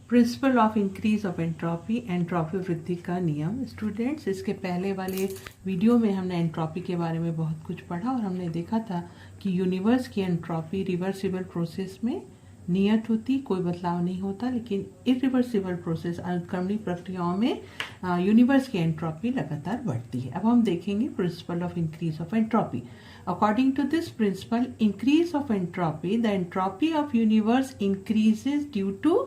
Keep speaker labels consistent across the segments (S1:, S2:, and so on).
S1: Principle of increase of entropy, entropy वृद्धि का नियम। स्टूडेंट्स, इसके पहले वाले वीडियो में हमने एंट्रोपी के बारे में बहुत कुछ पढ़ा और हमने देखा था कि यूनिवर्स की एंट्रोपी रिवर्सिबल प्रोसेस में नियत होती, कोई बदलाव नहीं होता, लेकिन इरिवर्सिबल प्रोसेस अनुक्रमणी प्रक्रियाओं में यूनिवर्स की एंट्रोपी लगातार बढ़ती है। अब हम देखेंगे principle of increase of entropy. According to this principle, increase of entropy, the entropy of universe increases due to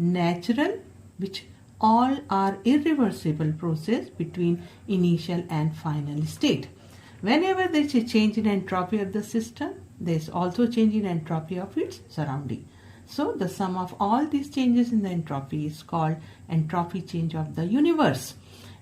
S1: natural, which all are irreversible process between initial and final state. Whenever there is a change in entropy of the system, there is also change in entropy of its surrounding. So the sum of all these changes in the entropy is called entropy change of the universe.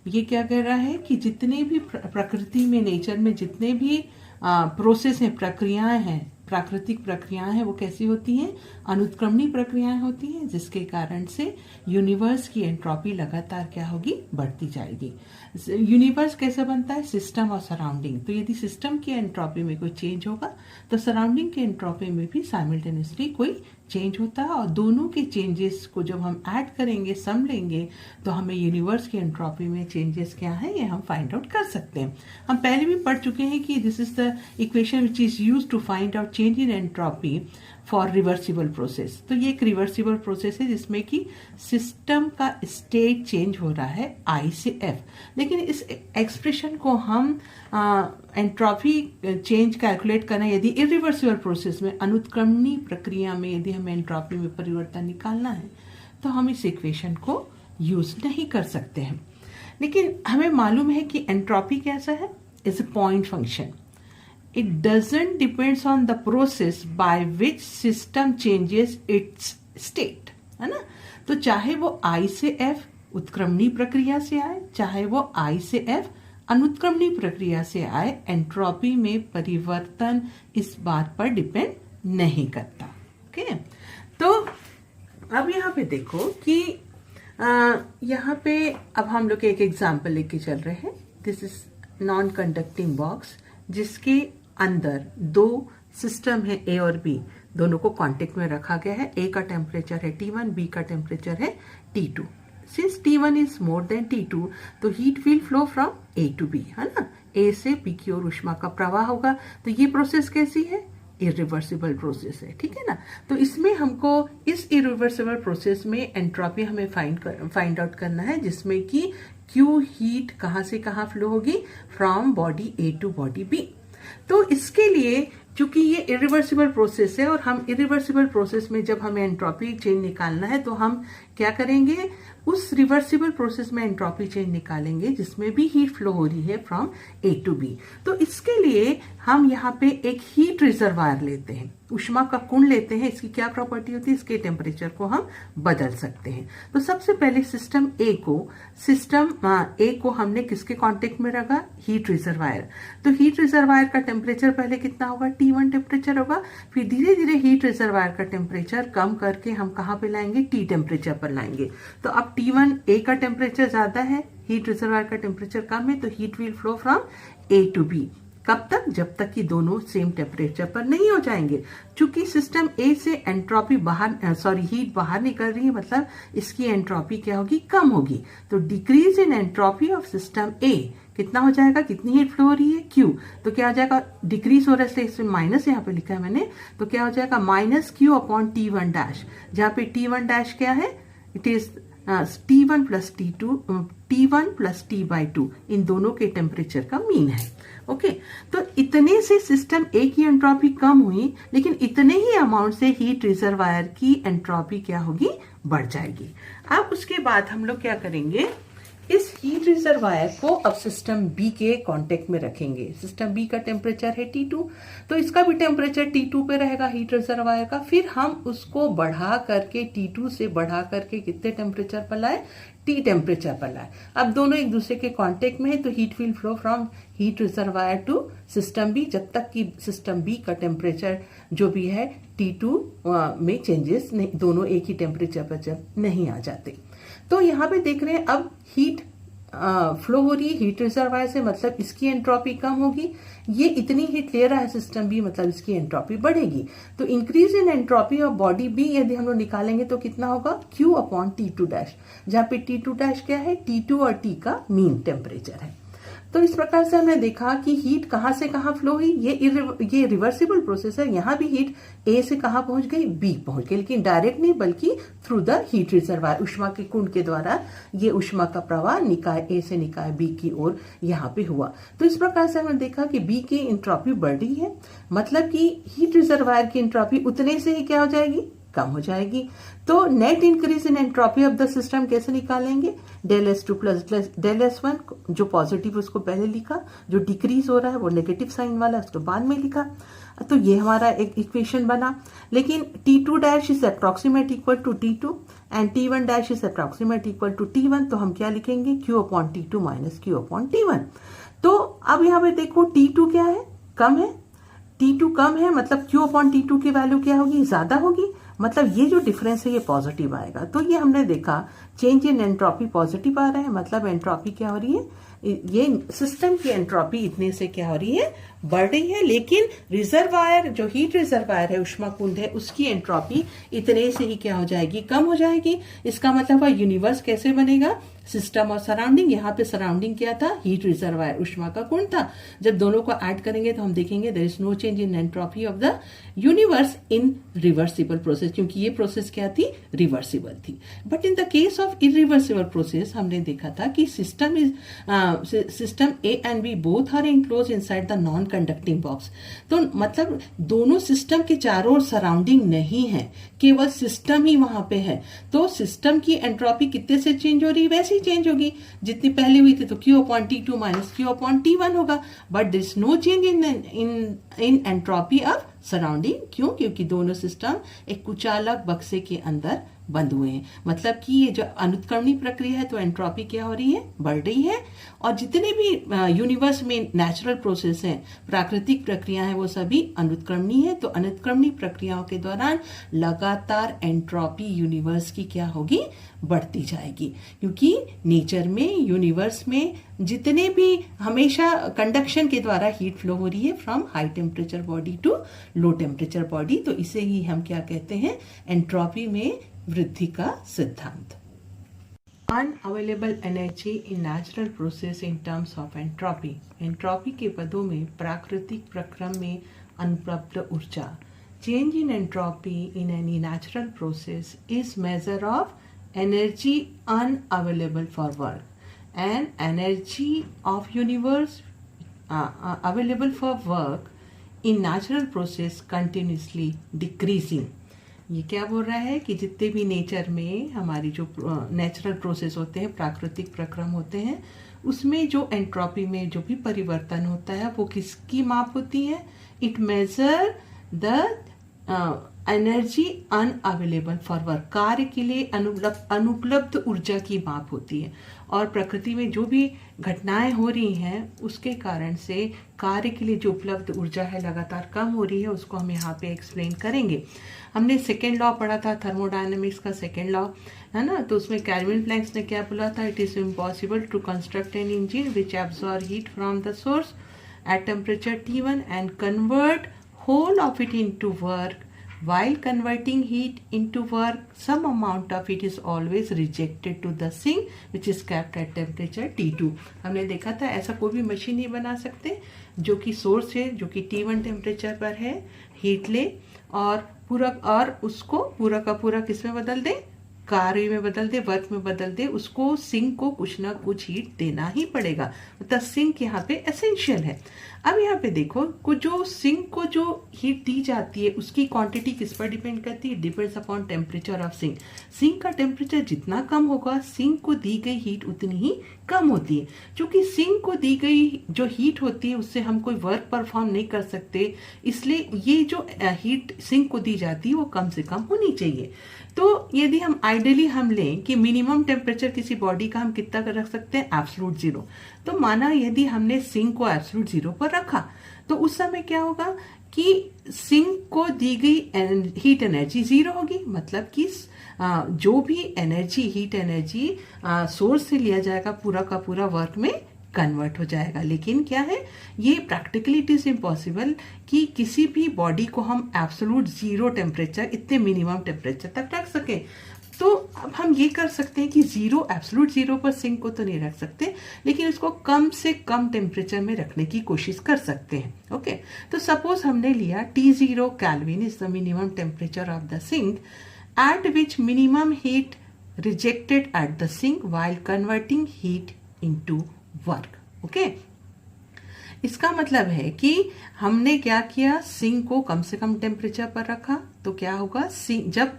S1: ये क्या कह रहा है कि जितने भी प्रकृति में, नेचर में जितने भी प्रोसेस हैं, प्रक्रियाएं हैं, प्राकृतिक प्रक्रियाएं हैं, वो कैसी होती हैं? अनुत्क्रमणी प्रक्रियाएं होती हैं, जिसके कारण से यूनिवर्स की एंट्रोपी लगातार क्या होगी? बढ़ती जाएगी। यूनिवर्स कैसे बनता है? सिस्टम और सराउंडिंग। तो यदि सिस्टम की एंट्रोपी में कोई चेंज होगा तो सराउंडिंग की एंट्रोपी में भी साइमल्टेनियसली कोई चेंज होता है, और दोनों के चेंजेस को जब हम ऐड करेंगे, सम लेंगे, तो हमें यूनिवर्स की एंट्रोपी में चेंजेस क्या है ये हम फाइंड आउट कर सकते हैं। हम पहले भी पढ़ चुके हैं कि this is the equation which is used to find out change in entropy for reversible process. तो ये एक रिवर्सिबल प्रोसेस है जिसमें कि सिस्टम का स्टेट चेंज हो रहा है I से F, लेकिन इस एक्सप्रेशन को हम एंट्रोपी चेंज कैलकुलेट करना, यदि इरिवर्सिबल प्रोसेस में, अनुत्क्रमणी प्रक्रिया में यदि हमें एंट्रोपी में परिवर्तन निकालना है तो हम इस इक्वेशन को यूज नहीं कर सकते हैं। लेकिन हमें मालूम है कि एंट्रोपी कैसा है? Is a point function. It doesn't depends on the process by which system changes its state, है ना? तो चाहे वो I से F उत्क्रमणी प्रक्रिया से आए, चाहे वो I से F अनुत्क्रमणी प्रक्रिया से आए, एंट्रोपी में परिवर्तन इस बात पर डिपेंड नहीं करता। ओके, तो अब यहाँ पे देखो कि यहाँ पे अब हम लोग एक एग्जाम्पल लेके चल रहे हैं। This is non conducting box जिसके अंदर दो सिस्टम है A और B, दोनों को कांटेक्ट में रखा गया है। A का टेम्परेचर है T1, B का टेम्परेचर है T2। Since T1 is more than T2 तो heat will flow from A to B, है ना? A से B की ओर ऊष्मा का प्रवाह होगा। तो ये प्रोसेस कैसी है? इरिवर्सिबल प्रोसेस है, ठीक है ना? तो इसमें हमको इस इरिवर्सिबल प्रोसेस में एंट्रोपी हमें फाइंड आउट करना है, जिसमें कि Q हीट कहाँ से कहाँ फ्लो होगी? From body A to body B। तो इसके लिए चूंकि ये इरिवर्सिबल प्रोसेस है और हम इरिवर्सिबल प्रोसेस में जब हमें एंट्रोपी चेंज निकालना है तो हम क्या करेंगे? उस रिवर्सिबल प्रोसेस में एंट्रोपी चेंज निकालेंगे जिसमें भी हीट फ्लो हो रही है फ्रॉम A टू B। तो इसके लिए हम यहाँ पे एक हीट रिजर्वायर लेते हैं, ऊष्मा का कुंड लेते हैं। इसकी क्या प्रॉपर्टी होती है? इसके टेम्परेचर को हम बदल सकते हैं। तो सबसे पहले सिस्टम A को हमने किसके कांटेक्ट में रखा? Heat reservoir. तो हीट रिजर्वायर का टेम्परेचर पहले कितना होगा? T1 टेम्परेचर होगा। फिर धीरे धीरे हीट रिजर्वायर का टेम्परेचर कम करके हम कहाँ पे लाएंगे? T टेम्परेचर पर लाएंगे। तो अब T1 A का टेम्परेचर ज्यादा है, हीट रिजर्वायर का टेम्परेचर कम है, तो heat will flow from A to B। कब तक? जब तक कि दोनों सेम टेम्परेचर पर नहीं हो जाएंगे। चूंकि सिस्टम A से एंट्रोपी हीट बाहर निकल रही है, मतलब इसकी एंट्रोपी क्या होगी? कम होगी। तो decrease in entropy of system A कितना हो जाएगा? कितनी हीट फ्लो हो रही है? Q। तो क्या हो जाएगा? डिक्रीज हो रहा है, इसमें माइनस यहाँ पे लिखा है मैंने, तो क्या हो जाएगा? -Q अपॉन T1 डैश, जहाँ पे T1 डैश क्या है? It is T1 plus T1 plus T/2, इन दोनों के टेम्परेचर का मीन है। ओके, तो इतने से सिस्टम A की एंट्रोपी कम हुई, लेकिन इतने ही अमाउंट से हीट रिजर्वायर की एंट्रोपी क्या होगी? बढ़ जाएगी। अब उसके बाद हम लोग क्या करेंगे? इस हीट रिजर्वायर को अब सिस्टम B के कांटेक्ट में रखेंगे। सिस्टम B का टेम्परेचर है T2, तो इसका भी टेम्परेचर T2 पे रहेगा हीट रिजर्वायर का। फिर हम उसको बढ़ा करके T2 से बढ़ा करके कितने टेम्परेचर पर लाए? T टेम्परेचर पर लाए। अब दोनों एक दूसरे के कांटेक्ट में है, तो heat will flow from heat reservoir to system B, जब तक कि सिस्टम B का टेम्परेचर जो भी है T2 में चेंजेस नहीं, दोनों एक ही टेम्परेचर पर जब नहीं आ जाते। तो यहाँ पे देख रहे हैं अब हीट फ्लो हो रही है हीट रिजर्वायर से, मतलब इसकी एंट्रोपी कम होगी। ये इतनी हीट ले रहा है सिस्टम भी, मतलब इसकी एंट्रोपी बढ़ेगी। तो increase in entropy of body B यदि हम लोग निकालेंगे तो कितना होगा, Q अपॉन T2 डैश, जहां पे T2 डैश क्या है, T2 और T का मीन टेम्परेचर है। तो इस प्रकार से हमने देखा कि हीट कहां से कहां फ्लो हुई, ये रिवर्सिबल प्रोसेस है। यहां भी हीट ए से कहां पहुंच गई, बी पहुंच गई, लेकिन डायरेक्ट नहीं बल्कि थ्रू द हीट रिजर्वायर, उष्मा के कुंड के द्वारा ये उष्मा का प्रवाह निकाय ए से निकाय बी की ओर यहाँ पे हुआ। तो इस प्रकार से हमने देखा कि बी की एंट्रोपी बढ़ रही है, मतलब कि हीट रिजर्वायर की एंट्रोपी उतने से ही क्या हो जाएगी, कम हो जाएगी। तो net increase in entropy of the system कैसे निकालेंगे, del S2 plus del S1, जो पॉजिटिव उसको पहले लिखा, जो डिक्रीज हो रहा है वो नेगेटिव साइन वाला उसको बाद में लिखा। तो ये हमारा एक इक्वेशन बना। लेकिन T2 dash is approximate equal to T2 and T1 dash is approximate equal to T1, तो हम क्या लिखेंगे, Q upon T2 minus Q upon T1। तो अब यहाँ पे देखो T2 क्या है, कम है, T2 कम है, मतलब Q अपॉन T2 की वैल्यू क्या होगी, ज्यादा होगी, मतलब ये जो डिफरेंस है ये पॉजिटिव आएगा। तो ये हमने देखा चेंज इन एंट्रोपी पॉजिटिव आ रहा है, मतलब एंट्रोपी क्या हो रही है, ये सिस्टम की एंट्रोपी इतने से क्या हो रही है, बढ़ रही है। लेकिन रिजर्वायर, जो हीट रिजर्वायर है, उष्मा कुंड है, उसकी एंट्रोपी इतने से ही क्या हो जाएगी, कम हो जाएगी। इसका मतलब है यूनिवर्स कैसे बनेगा, सिस्टम और सराउंडिंग। यहाँ पे सराउंडिंग क्या था, हीट रिजर्वायर, उष्मा का कुंड था। जब दोनों को ऐड करेंगे तो हम देखेंगे there is no change in entropy of the universe in reversible process, क्योंकि ये प्रोसेस क्या थी, रिवर्सिबल थी। But in the case of irreversible process हमने देखा था कि system A and B both are enclose inside the non conducting box. तो मतलब दोनों सिस्टम के चारों ओर सराउंडिंग नहीं है, केवल सिस्टम ही वहां पे है। तो सिस्टम की एंट्रोपी कितने से चेंज हो रही है, वैसे ही चेंज होगी जितनी पहले हुई थी। तो Q upon T2 minus Q upon T1 होगा, but this no change in entropy of surrounding. क्यों, क्योंकि दोनों सिस्टम एक कुचालक बक्से के अंदर बंद हुए हैं। मतलब कि ये जो अनुत्क्रमणी प्रक्रिया है, तो एंट्रोपी क्या हो रही है, बढ़ रही है। और जितने भी यूनिवर्स में नेचुरल प्रोसेस हैं, प्राकृतिक प्रक्रिया है, वो सभी अनुत्क्रमणी है। तो अनुत्क्रमणी प्रक्रियाओं के दौरान लगातार एंट्रोपी यूनिवर्स की क्या होगी, बढ़ती जाएगी। क्योंकि नेचर में, यूनिवर्स में जितने भी हमेशा कंडक्शन के द्वारा हीट फ्लो हो रही है from high temperature body to low temperature body. तो इसे ही हम क्या कहते हैं, एंट्रोपी में वृद्धि का सिद्धांत। Unavailable energy in natural process in terms of entropy. Entropy के पदों में प्राकृतिक प्रक्रम में अनुपलब्ध ऊर्जा। Change in entropy in any natural process is measure of energy unavailable for work and energy of universe available for work in natural process continuously decreasing। ये क्या बोल रहा है कि जितने भी नेचर में हमारी जो नेचुरल प्रोसेस होते हैं, प्राकृतिक प्रक्रम होते हैं, उसमें जो एंट्रोपी में जो भी परिवर्तन होता है वो किसकी माप होती है, it measure the energy unavailable for work, कार्य के लिए अनुपलब्ध ऊर्जा की माप होती है। और प्रकृति में जो भी घटनाएं हो रही हैं उसके कारण से कार्य के लिए जो उपलब्ध ऊर्जा है लगातार कम हो रही है, उसको हम यहाँ पे एक्सप्लेन करेंगे। हमने सेकेंड लॉ पढ़ा था, थर्मोडायनेमिक्स का सेकेंड लॉ है ना। तो उसमें कैल्विन प्लैंक्स ने क्या बोला था, it is impossible to construct an engine which absorb heat from the source at temperature T1 and convert whole of it into work. While converting heat into work, some amount of it is always rejected to the sink which is kept at temperature T2। हमने देखा था ऐसा कोई भी machine नहीं बना सकते जो कि सोर्स है, जो कि T1 टेम्परेचर पर है, हीट ले और उसको पूरा का पूरा किस में बदल दे, कार्य में बदल दे, वर्क में बदल दे। उसको सिंक को कुछ ना कुछ हीट देना ही पड़ेगा, मतलब सिंक यहाँ पे एसेंशियल है। अब यहाँ पे देखो जो सिंक को जो हीट दी जाती है उसकी क्वांटिटी किस पर डिपेंड करती है, depends upon temperature of sink. Sink का टेम्परेचर जितना कम होगा, सिंक को दी गई हीट उतनी ही कम होती है। क्योंकि सिंक को दी गई जो हीट होती है उससे हम कोई वर्क परफॉर्म नहीं कर सकते, इसलिए ये जो हीट सिंक को दी जाती है वो कम से कम होनी चाहिए। तो यदि हम आइडियली हम लें कि मिनिमम टेम्परेचर किसी बॉडी का हम कितना रख सकते हैं, एब्सोल्यूट जीरो। तो माना यदि हमने सिंक को एब्सोल्यूट जीरो पर रखा तो उस समय क्या होगा कि सिंक को दी गई हीट एनर्जी जीरो होगी, मतलब कि जो भी एनर्जी, हीट एनर्जी सोर्स से लिया जाएगा, पूरा का पूरा वर्क में कन्वर्ट हो जाएगा। लेकिन क्या है, ये प्रैक्टिकली इट इज इम्पॉसिबल कि किसी भी बॉडी को हम एब्सोल्यूट जीरो टेम्परेचर, इतने मिनिमम टेम्परेचर तक रख सके। तो अब हम ये कर सकते हैं कि जीरो, एब्सोल्यूट जीरो पर सिंक को तो नहीं रख सकते, लेकिन उसको कम से कम टेम्परेचर में रखने की कोशिश कर सकते हैं। ओके, तो सपोज हमने लिया T0 kelvin is the minimum temperature of the sink at which minimum heat rejected at the sink while converting heat into work. Okay, इसका मतलब है कि हमने क्या किया, सिंक को कम से कम टेम्परेचर पर रखा, तो क्या होगा, जब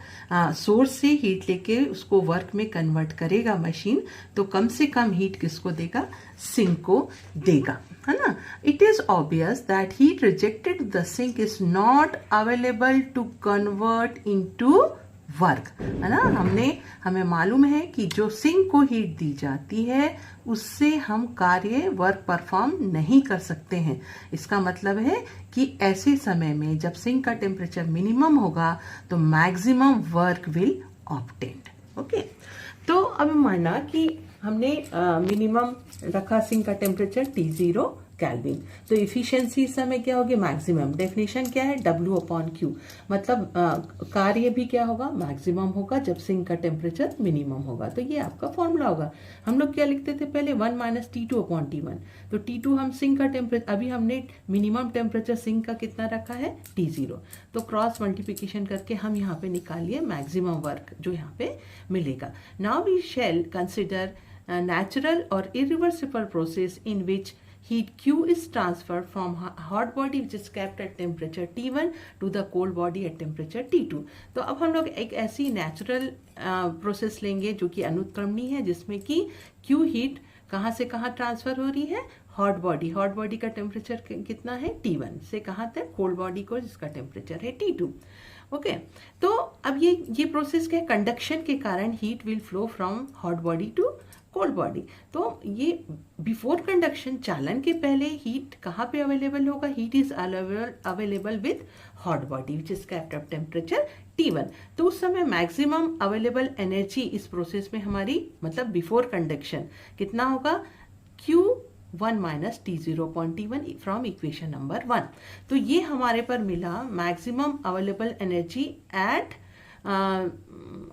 S1: सोर्स से हीट लेके उसको वर्क में कन्वर्ट करेगा मशीन, तो कम से कम हीट किसको देगा, सिंक को देगा, है ना। It is obvious that heat rejected the sink is not available to convert into work, है ना। हमें मालूम है कि जो सिंक को हीट दी जाती है उससे हम कार्य, वर्क परफॉर्म नहीं कर सकते हैं। इसका मतलब है कि ऐसे समय में जब सिंक का टेम्परेचर मिनिमम होगा तो maximum work will obtained. Okay, तो अब माना कि हमने मिनिमम रखा सिंक का टेम्परेचर T0 केल्विन, तो इफिशिएंसी इस समय क्या होगी, मैक्सिमम। डेफिनेशन क्या है, W/Q, मतलब कार्य भी क्या होगा, मैक्सिमम होगा जब सिंक का टेम्परेचर मिनिमम होगा। तो ये आपका फॉर्मूला होगा। हम लोग क्या लिखते थे पहले, 1 - T2/T1। तो T2 हम सिंक का टेम्परेचर, अभी हमने मिनिमम टेम्परेचर सिंक का कितना रखा है, T0, तो क्रॉस मल्टीप्लिकेशन करके हम यहाँ पे निकालिए मैक्सिमम वर्क जो यहाँ पे मिलेगा। Now we shall consider natural or irreversible process in which heat Q is transferred from hot body which is kept at temperature T1 to the cold body at temperature T2। तो अब हम लोग एक ऐसी नेचुरल प्रोसेस लेंगे जो कि अनुत्क्रमणीय है, जिसमें कि Q हीट कहाँ से कहाँ ट्रांसफर हो रही है, हॉट बॉडी का टेम्परेचर कितना है, T1 से कहाँ तक, कोल्ड बॉडी को जिसका टेम्परेचर है T2। ओके, तो अब ये प्रोसेस क्या है, कंडक्शन के कारण heat will flow from hot body to cold body. तो ये बिफोर कंडक्शन, चालन के पहले हीट कहाँ पे अवेलेबल होगा, heat is available with hot body which is kept at temperature T1। तो उस समय मैक्सिमम अवेलेबल एनर्जी इस प्रोसेस में हमारी, मतलब बिफोर कंडक्शन कितना होगा, Q1 - T0/T1 from equation number 1। तो ये हमारे पर मिला maximum available energy at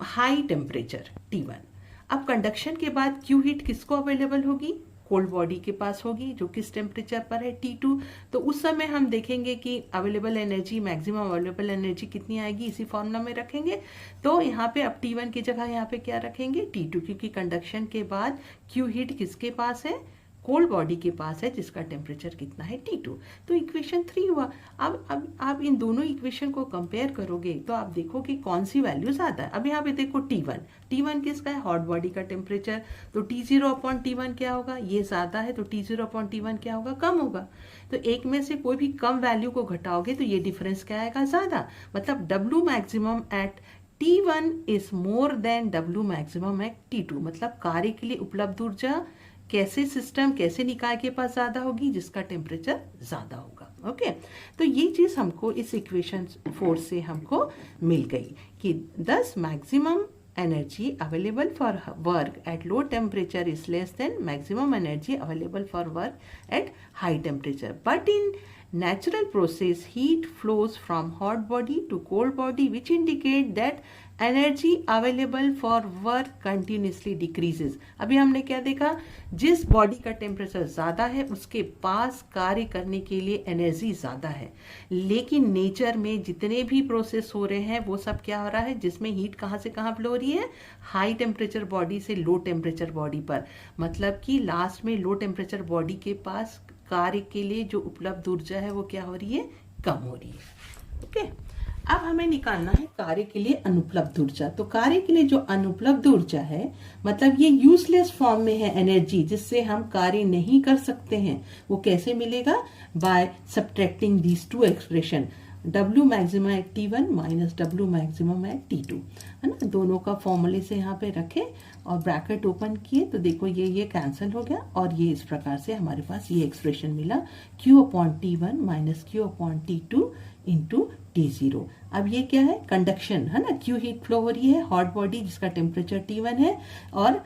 S1: high temperature T1। अब कंडक्शन के बाद Q हीट किसको अवेलेबल होगी, कोल्ड बॉडी के पास होगी, जो किस टेम्परेचर पर है, T2। तो उस समय हम देखेंगे कि available energy, maximum available energy कितनी आएगी, इसी फॉर्मूला में रखेंगे। तो यहाँ पे अब T1 की जगह यहाँ पे क्या रखेंगे, T2, क्योंकि कंडक्शन के बाद Q हीट किसके पास है, कोल्ड बॉडी के पास है, जिसका टेम्परेचर कितना है, T2। तो इक्वेशन 3 हुआ। अब आप इन दोनों इक्वेशन को कंपेयर करोगे तो आप देखो कि कौन सी वैल्यू ज्यादा है। अब यहाँ पे देखो T1 किसका है, हॉट बॉडी का टेम्परेचर, तो T0/T1 क्या होगा, ये ज्यादा है, तो T0/T1 क्या होगा, कम होगा। तो एक में से कोई भी कम वैल्यू को घटाओगे तो ये डिफरेंस क्या आएगा, ज्यादा। मतलब W maximum at T1 is more than W maximum at T2। मतलब कार्य के लिए उपलब्ध ऊर्जा कैसे सिस्टम, कैसे निकाय के पास ज्यादा होगी, जिसका टेम्परेचर ज्यादा होगा। ओके, तो ये चीज हमको इस इक्वेशन 4 से हमको मिल गई कि thus maximum energy available for work at low temperature is less than maximum energy available for work at high temperature. But in natural process, heat flows from hot body to cold body, which indicate that energy available for work continuously decreases. अभी हमने क्या देखा, जिस body का temperature ज़्यादा है उसके पास कार्य करने के लिए एनर्जी ज़्यादा है, लेकिन नेचर में जितने भी प्रोसेस हो रहे हैं वो सब क्या हो रहा है, जिसमें हीट कहाँ से कहाँ फ्लो हो रही है, हाई टेम्परेचर बॉडी से लो टेम्परेचर बॉडी पर। मतलब कि लास्ट में लो टेम्परेचर बॉडी के पास कार्य के लिए जो उपलब्ध ऊर्जा है वो क्या हो रही है, कम हो रही है। ओके, अब हमें निकालना है कार्य के लिए अनुपलब्ध ऊर्जा। तो कार्य के लिए जो अनुपलब्ध ऊर्जा है, मतलब ये यूजलेस फॉर्म में है एनर्जी, जिससे हम कार्य नहीं कर सकते हैं, वो कैसे मिलेगा, by subtracting these two expression. W maximum at T1 minus W maximum at T2, है ना। दोनों का फॉर्मूले से यहाँ पे रखे और ब्रैकेट ओपन किए तो देखो ये कैंसिल हो गया और ये इस प्रकार से हमारे पास ये एक्सप्रेशन मिला Q/T1 minus Q/T2 into T0। अब ये क्या है, कंडक्शन, है ना। Q हीट फ्लो हो रही है, हॉट बॉडी जिसका टेम्परेचर T1 है और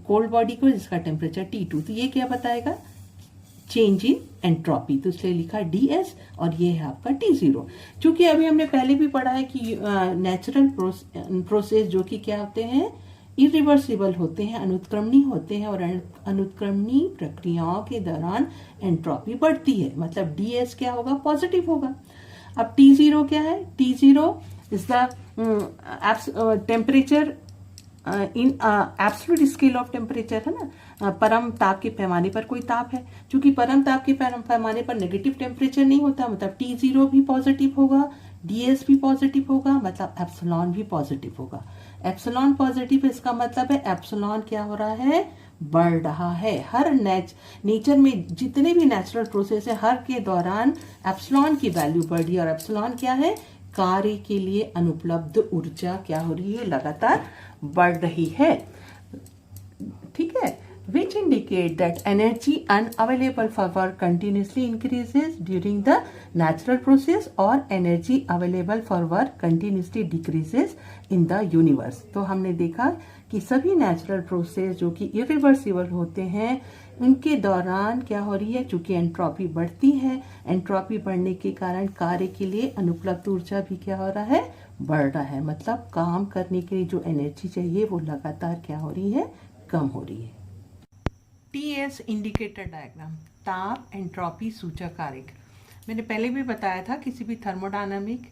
S1: कोल्ड बॉडी को जिसका टेम्परेचर T2, तो ये क्या बताएगा, चेंज इन एंट्रोपी, तो इसलिए लिखा DS और ये है आपका T0। क्योंकि अभी हमने पहले भी पढ़ा है कि नेचुरल प्रोसेस जो कि क्या होते हैं, इरिवर्सिबल होते हैं, अनुत्क्रमणीय होते हैं और अनुत्क्रमणीय प्रक्रियाओं के दौरान एंट्रोपी बढ़ती है, मतलब DS क्या होगा, पॉजिटिव होगा। अब T0 क्या है, T0 is the temperature in absolute scale of temperature, है ना। परम ताप के पैमाने पर कोई ताप है, क्योंकि परम ताप के पैमाने पर नेगेटिव टेम्परेचर नहीं होता, मतलब T0 भी पॉजिटिव होगा, DS भी पॉजिटिव होगा, मतलब एप्सिलॉन भी पॉजिटिव होगा। एप्सिलॉन पॉजिटिव, इसका मतलब है एप्सिलॉन क्या हो रहा है, बढ़ रहा है। हर नेचर में जितने भी नेचुरल प्रोसेस है, हर के दौरान एप्सिलॉन की वैल्यू बढ़ रही है और एप्सिलॉन क्या है, कार्य के लिए अनुपलब्ध ऊर्जा क्या हो रही है, लगातार बढ़ रही है, ठीक है। Which indicate that energy unavailable for work continuously increases during the natural process or energy available for work continuously decreases in the universe। तो हमने देखा कि सभी नेचुरल प्रोसेस जो कि इरिवर्सिबल होते हैं उनके दौरान क्या हो रही है, चूंकि एंट्रोपी बढ़ती है, एंट्रोपी बढ़ने के कारण कार्य के लिए अनुपलब्ध ऊर्जा भी क्या हो रहा है, बढ़ रहा है, मतलब काम करने के लिए जो एनर्जी चाहिए वो लगातार क्या हो रही है, कम हो रही है। TS इंडिकेटर डायग्राम, ताप एंट्रोपी सूचक आरेख। मैंने पहले भी बताया था किसी भी थर्मोडायनामिक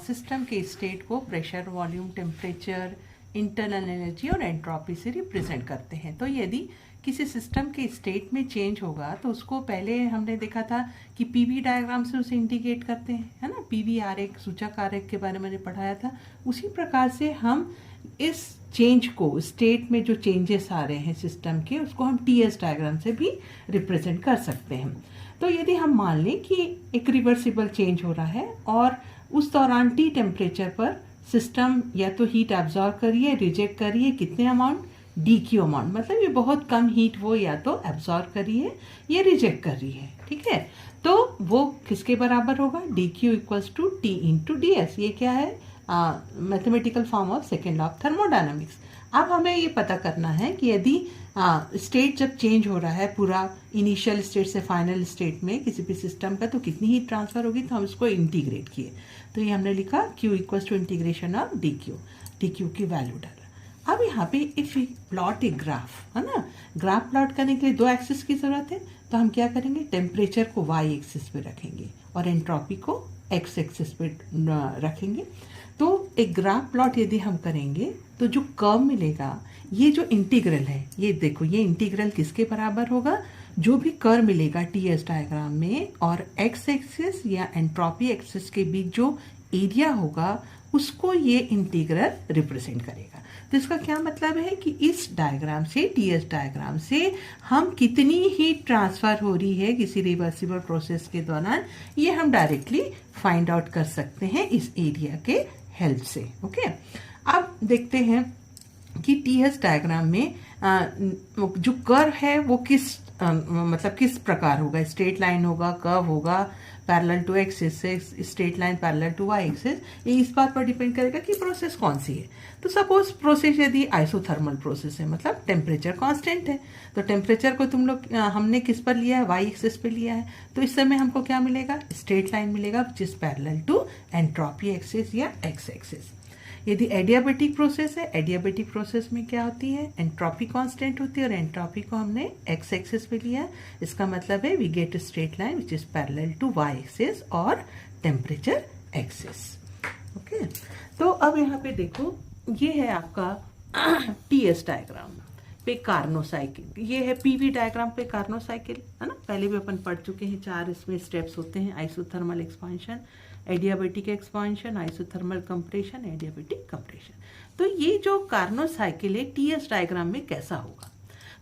S1: सिस्टम के स्टेट को pressure, volume, temperature, internal energy और एंट्रोपी से रिप्रेजेंट करते हैं। तो यदि किसी सिस्टम के स्टेट में चेंज होगा तो उसको पहले हमने देखा था कि PV डायग्राम से उसे इंडिकेट करते हैं, है ना। PV आरेख, सूचक आरेख के बारे में मैंने पढ़ाया था। उसी प्रकार से हम इस चेंज को, स्टेट में जो चेंजेस आ रहे हैं सिस्टम के, उसको हम TS डायग्राम से भी रिप्रेजेंट कर सकते हैं। तो यदि हम मान लें कि एक रिवर्सिबल चेंज हो रहा है और उस दौरान T टेम्परेचर पर सिस्टम या तो हीट एब्जॉर्ब करिए, रिजेक्ट करिए, कितने अमाउंट, DQ अमाउंट, मतलब ये बहुत कम हीट वो या तो एब्जॉर्ब कर रही है या रिजेक्ट कर रही है, ठीक है। तो वो किसके बराबर होगा, DQ equals to T into DS। ये क्या है, mathematical form of second law of thermodynamics. अब हमें ये पता करना है कि यदि स्टेट जब चेंज हो रहा है, पूरा इनिशियल स्टेट से फाइनल स्टेट में किसी भी सिस्टम का, तो कितनी हीट ट्रांसफर होगी, तो हम इसको इंटीग्रेट किए। तो ये हमने लिखा Q equals to integration of DQ की वैल्यू डाला। अब यहाँ पे if we plot a graph, है ना, ग्राफ प्लॉट करने के लिए दो एक्सिस की जरूरत है, तो हम क्या करेंगे, टेम्परेचर को Y एक्सिस पे रखेंगे और एंट्रोपी को X एक्सिस पे रखेंगे। तो एक ग्राफ प्लॉट यदि हम करेंगे तो जो कर्व मिलेगा, ये जो इंटीग्रल है, ये देखो, ये इंटीग्रल किसके बराबर होगा, जो भी कर्व मिलेगा TS डायग्राम में और X एक्सिस या एंट्रोपी एक्सिस के बीच जो एरिया होगा उसको ये इंटीग्रल रिप्रेजेंट करेगा। तो इसका क्या मतलब है कि इस डायग्राम से, TS डायग्राम से हम कितनी हीट ट्रांसफर हो रही है किसी रिवर्सिबल प्रोसेस के दौरान, ये हम डायरेक्टली फाइंड आउट कर सकते हैं इस एरिया के हेल्प से। ओके, अब देखते हैं कि TS डायग्राम में जो कर्व है वो मतलब किस प्रकार होगा, स्ट्रेट लाइन होगा, कर्व होगा, parallel to axis, straight line parallel to y axis, ये इस बात पर डिपेंड करेगा कि प्रोसेस कौन सी है। तो सपोज प्रोसेस यदि आइसोथर्मल प्रोसेस है, मतलब टेम्परेचर कांस्टेंट है, तो टेम्परेचर को हमने किस पर लिया है, वाई एक्सिस पे लिया है, तो इस समय हमको क्या मिलेगा, स्ट्रेट लाइन मिलेगा which is parallel to entropy axis या एक्स एक्सिस। यदि एडियाबेटिक प्रोसेस है, एडियाबेटिक प्रोसेस में क्या होती है, एंट्रोपी कांस्टेंट होती है और एंट्रोपी को हमने एक्स एक्सिस पे लिया, इसका मतलब है we get straight line which is parallel to y axis और टेम्परेचर एक्सिस। ओके, तो अब यहाँ पे देखो, ये है आपका TS डायग्राम पे कार्नो साइकिल, ये है PV डायग्राम पे कार्नो साइकिल, है ना, पहले भी अपन पढ़ चुके हैं। 4 इसमें स्टेप्स होते हैं, isothermal expansion, adiabatic expansion, isothermal compression, adiabatic compression. तो ये जो कार्नो साइकिल है TS डायग्राम में कैसा होगा,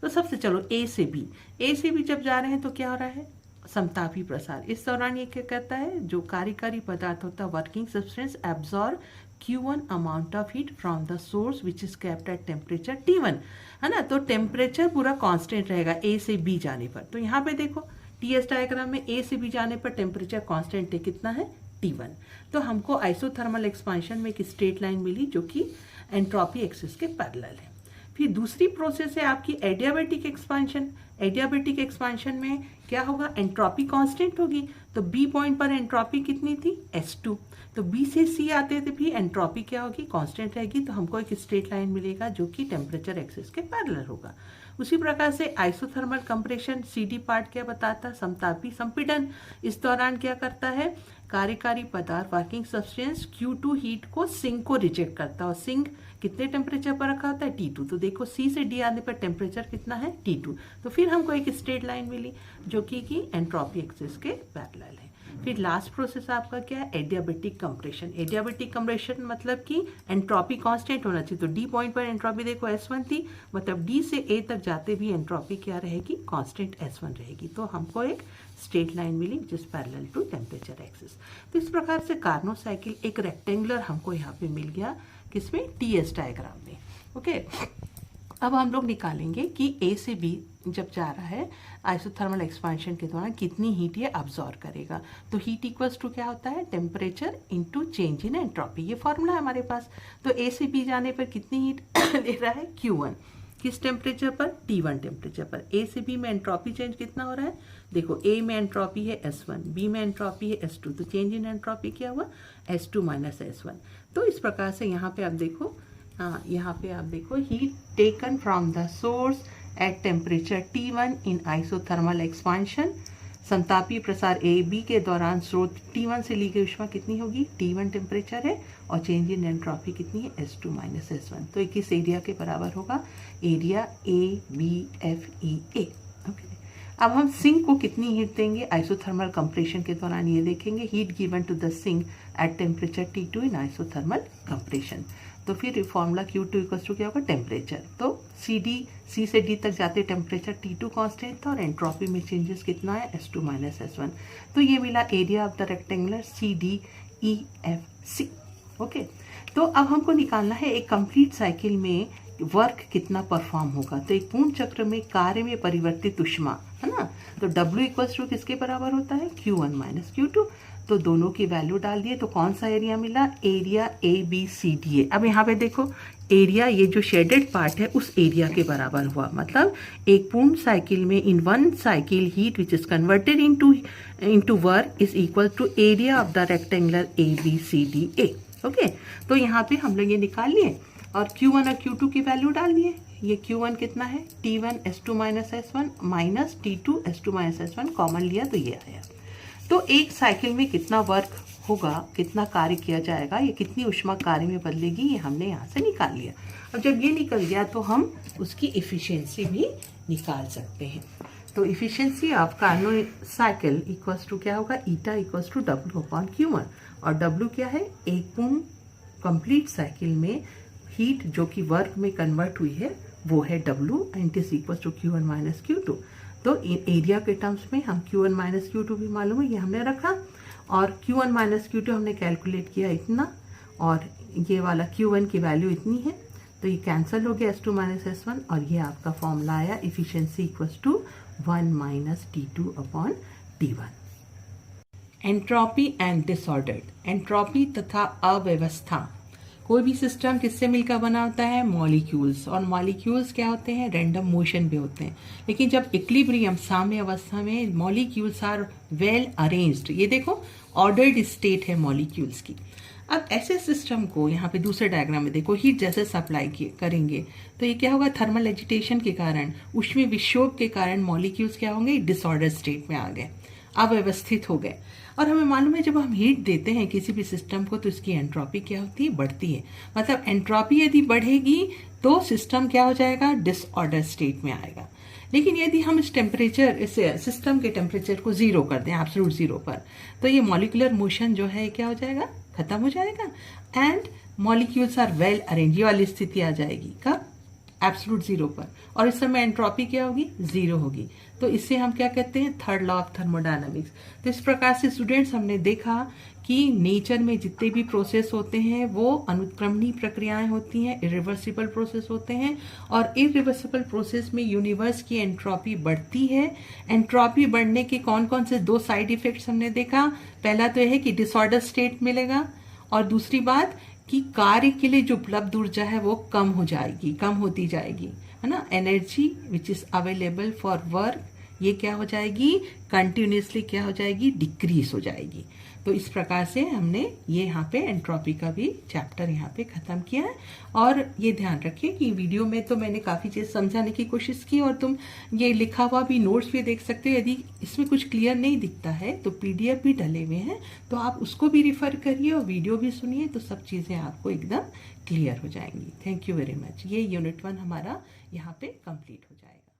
S1: तो सबसे चलो A से B जब जा रहे हैं तो क्या हो रहा है, समतापी प्रसार। इस दौरान ये क्या कहता है, जो कार्यकारी पदार्थ होता है working substance absorb Q1 amount of heat from the source which is kept at temperature T1, है ना। तो टेम्परेचर पूरा कांस्टेंट रहेगा A से B जाने पर। तो यहाँ पे देखो TS डायग्राम में A से B जाने पर टेम्परेचर कांस्टेंट है, कितना है, T1। तो हमको आइसोथर्मल एक्सपांशन में एक स्ट्रेट लाइन मिली जो कि एंट्रोपी एक्सिस के पैरेलल है। फिर दूसरी प्रोसेस है आपकी एडियाबैटिक एक्सपांशन। एडियाबैटिक एक्सपांशन में क्या होगा, एंट्रोपी कांस्टेंट होगी। तो बी पॉइंट पर एंट्रोपी कितनी थी, S2। तो बी से सी आते थे भी एंट्रोपी क्या होगी, कांस्टेंट रहेगी। तो हमको एक स्ट्रेट लाइन मिलेगा जो कि टेम्परेचर एक्सिस के पैरेलल होगा। उसी प्रकार से आइसोथर्मल कंप्रेशन, CD पार्ट क्या बताता है, समतापी संपीड़न। इस दौरान क्या करता है, कार्यकारी पदार्थ वर्किंग सब्सटेंस Q2 हीट को सिंक को रिजेक्ट करता है। और सिंक कितने टेम्परेचर पर रखा होता है, T2। तो देखो C से D आने पर टेम्परेचर कितना है, T2। तो फिर हमको एक स्ट्रेट लाइन मिली जो कि एंट्रोपी एक्सिस के पैरेलल है। फिर लास्ट प्रोसेस आपका क्या है, एडियाबैटिक कंप्रेशन। एडियाबैटिक कंप्रेशन मतलब कि एंट्रोपी कांस्टेंट होना चाहिए। तो D पॉइंट पर एंट्रोपी देखो S1 थी, मतलब D से A तक जाते भी एंट्रोपी क्या रहेगी, कांस्टेंट S1 रहेगी। तो हमको एक स्ट्रेट लाइन मिली जिस पैरेलल टू टेम्परेचर एक्सिस। तो इस प्रकार से कार्नोट साइकिल एक रेक्टेंगुलर हमको यहाँ पे मिल गया, किसमें, TS डायग्राम में। ओके, अब हम लोग निकालेंगे कि A से B जब जा रहा है आइसोथर्मल एक्सपांशन के दौरान कितनी हीट ये अब्जॉर्ब करेगा। तो हीट इक्वल्स टू क्या होता है, temperature into change in entropy. ये फॉर्मूला है हमारे पास। तो A से B जाने पर कितनी हीट ले रहा है, Q1। किस टेम्परेचर पर, T1 टेम्परेचर पर। A से B में एंट्रोपी चेंज कितना हो रहा है, देखो A में एंट्रोपी है S1, B में एंट्रोपी है S2। तो चेंज इन एंट्रोपी क्या हुआ, S2 माइनस S1। तो इस प्रकार से यहाँ पे आप देखो, heat taken from the source at temperature T1 in isothermal expansion. समतापी प्रसार AB के दौरान स्रोत T1 से ली गई ऊष्मा कितनी होगी, T1 टेम्परेचर है, और चेंज इन एंट्रोपी कितनी है, S2 माइनस S1। तो किस एरिया के बराबर होगा, एरिया ABFEA। ओके, अब हम सिंक को कितनी हीट देंगे आइसोथर्मल कंप्रेशन के दौरान, ये देखेंगे। Heat given to the sink at temperature T2 in isothermal compression. तो फिर फॉर्मूला Q2 इक्वल्स टू क्या होगा, टेम्परेचर। तो C से D तक जाते टेम्परेचर T2 कांस्टेंट था और एंट्रोपी में चेंजेस कितना है, S2 माइनस S1। तो ये मिला area of the rectangular CDEFC। Okay, तो अब हमको निकालना है एक कंप्लीट साइकिल में वर्क कितना परफॉर्म होगा। तो एक पूर्ण चक्र में कार्य में परिवर्तित ऊष्मा, है ना। तो W इक्वल्स टू किसके बराबर होता है, Q1 माइनस Q2। तो दोनों की वैल्यू डाल दिए, तो कौन सा एरिया मिला, एरिया ABCDA। अब यहाँ पे देखो एरिया, ये जो शेडेड पार्ट है उस एरिया के बराबर हुआ। मतलब एक पूर्ण साइकिल में in one cycle heat which is converted into work is equal to area of the rectangular ABCDA। Okay, तो यहाँ पे हम लोग ये निकाल लिए और Q1 और Q2 की वैल्यू डाल दिए। ये Q1 कितना है, T1 S2 minus S1 minus T2 S2 minus S1, common लिया तो ये आया। तो एक साइकिल में कितना वर्क होगा, कितना कार्य किया जाएगा, ये कितनी ऊष्मा कार्य में बदलेगी, ये हमने यहाँ से निकाल लिया। अब जब ये निकल गया तो हम उसकी इफिशियंसी भी निकाल सकते हैं। तो efficiency of Carnot cycle equals to क्या होगा, eta equals to W upon Q1। और W क्या है, एक पूर्ण कंप्लीट साइकिल में हीट जो कि वर्क में कन्वर्ट हुई है वो है W and it is equals to Q1 minus Q2। तो एरिया के टर्म्स में हम Q1 माइनस Q2 भी मालूम है, ये हमने रखा। और Q1 माइनस Q2 हमने कैलकुलेट किया इतना, और ये वाला Q1 की वैल्यू इतनी है। तो ये कैंसिल हो गया S2 माइनस S1, और ये आपका फॉर्मूला आया efficiency equals to 1 minus T2 upon T1। Entropy and disordered. Entropy तथा अव्यवस्था, कोई भी सिस्टम किससे मिलकर बना होता है, मॉलिक्यूल्स। और मॉलिक्यूल्स क्या होते हैं, रैंडम मोशन पे होते हैं। लेकिन जब इक्विलिब्रियम, साम्य अवस्था में, मॉलिक्यूल्स आर वेल अरेंज्ड। ये देखो ऑर्डर्ड स्टेट है मॉलिक्यूल्स की। अब ऐसे सिस्टम को यहाँ पे दूसरे डायग्राम में देखो, हीट जैसे सप्लाई करेंगे तो ये क्या होगा, थर्मल एजिटेशन के कारण, ऊष्मीय विक्षोभ के कारण मॉलिक्यूल्स क्या होंगे, डिसऑर्डर स्टेट में आ गए, अव्यवस्थित हो गए। और हमें मालूम है जब हम हीट देते हैं किसी भी सिस्टम को तो इसकी एंट्रोपी क्या होती है, बढ़ती है। मतलब एंट्रोपी यदि बढ़ेगी तो सिस्टम क्या हो जाएगा, डिसऑर्डर स्टेट में आएगा। लेकिन यदि हम इस सिस्टम के टेम्परेचर को जीरो कर दें, एब्सोल्यूट जीरो पर, तो ये मॉलिक्यूलर मोशन जो है क्या हो जाएगा, खत्म हो जाएगा। And molecules are well arrange, ये वाली स्थिति आ जाएगी। कब, एब्सोल्यूट जीरो पर, और इस समय एंट्रोपी क्या होगी, जीरो होगी। तो इससे हम क्या कहते हैं, थर्ड लॉ ऑफ थर्मोडायनामिक्स। तो इस प्रकार से स्टूडेंट्स हमने देखा कि नेचर में जितने भी प्रोसेस होते हैं वो अनुक्रमणीय प्रक्रियाएं होती हैं, इरिवर्सिबल प्रोसेस होते हैं, और इरिवर्सिबल प्रोसेस में यूनिवर्स की एंट्रोपी बढ़ती है। एंट्रोपी बढ़ने के कौन कौन से दो साइड इफेक्ट्स हमने देखा, पहला तो यह है कि डिसऑर्डर स्टेट मिलेगा, और दूसरी बात कि कार्य के लिए जो उपलब्ध ऊर्जा है वो कम हो जाएगी, कम होती जाएगी, है ना। Energy which is available for work, ये क्या हो जाएगी, कंटिन्यूसली क्या हो जाएगी, डिक्रीज हो जाएगी। तो इस प्रकार से हमने ये यहाँ पे एंट्रोपी का भी चैप्टर यहाँ पे खत्म किया है। और ये ध्यान रखिए कि वीडियो में तो मैंने काफ़ी चीज़ समझाने की कोशिश की, और तुम ये लिखा हुआ भी नोट्स भी देख सकते हो। यदि इसमें कुछ क्लियर नहीं दिखता है तो PDF भी डले हुए हैं, तो आप उसको भी रिफर करिए और वीडियो भी सुनिए, तो सब चीज़ें आपको एकदम क्लियर हो जाएंगी। Thank you very much. ये यूनिट 1 हमारा यहाँ पे कंप्लीट हो जाएगा।